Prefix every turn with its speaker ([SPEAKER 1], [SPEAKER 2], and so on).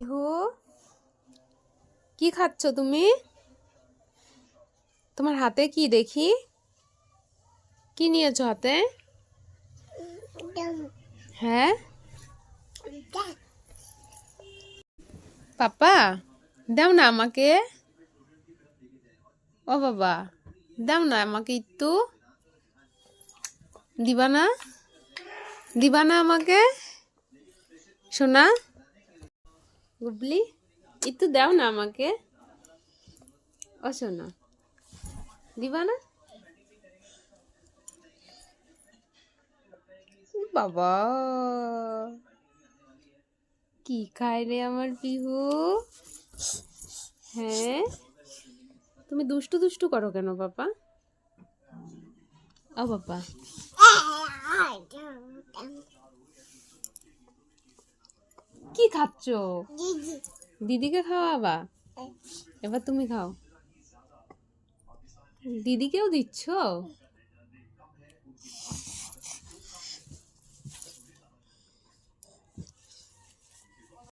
[SPEAKER 1] হো, কি খাচ্ছ তুমি? তোমার হাতে কি দেখি? কি নিয়েছো হাতে? হ্যাঁ, পাপা, দাও না আমাকে। ও বাবা, দাও না আমাকে একটু। দিবা না? দিবা না আমাকে? সোনা, গুবলি, একটু দাও না আমাকে। ও সোনা, দিবা না? বাবা, কি খায় রে আমার পিহু? হ্যাঁ, তুমি দুষ্টু দুষ্টু করো কেন পাপা? ও বাবা, কি খাচ্ছো? দিদিকে খাওয়াবা? এবার তুমি খাও। দিদিকেও দিচ্ছ?